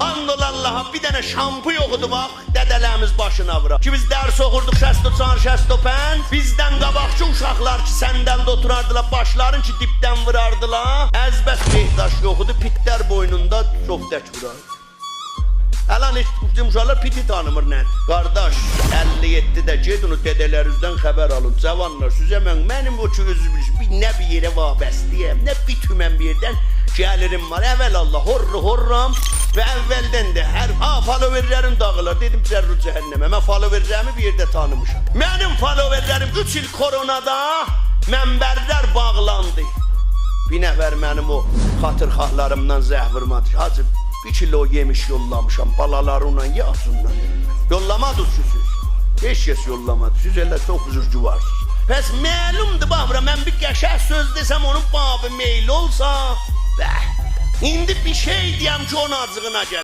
Andol Allah'a bir dənə şampu yoxudu bax, dədələrimiz başına vura. Ki biz dərs oxurduq, şəsto çan, şəsto pənd. Bizdən qabaqçı uşaqlar ki, səndən də oturardılar, başların ki, dipdən vurardılar. Əzbəs mehdaş yoxudu, pitlər boynunda çox dək vurardı. Əlan heç bizim uşaqlar piti tanımır nədir? Qardaş, 57-də ged onu dədələrinizdən xəbər alın. Cavanlar, sizə mənim o ki, nə bir yerə vabəstiyəm, nə bir tümən bir yerdən gəlirim var. Əvvəlallah, horram və əvvəldən də hər faloverlərim dağılır. Dedim, cərrü cəhənnəmə, mən faloverlərimi bir yerdə tanımışam. Mənim faloverlərim 3 il koronada mənbərlər bağlandı. Bir nəfər mənim o xatırxahlarımdan zəh vurmadı. Hacım, 1 kilo yemiş yollamışam, balalarımla yağsınlar. Yollamadı siz. Heç kəs yollamadı. Siz elə çox üzürcü varsınız. Pəs məlumdur, baxmıram, mən bir qəşəh söz desəm, onun babı meyli olsa, İndi bir şey deyəm ki, onun acığına gəlir.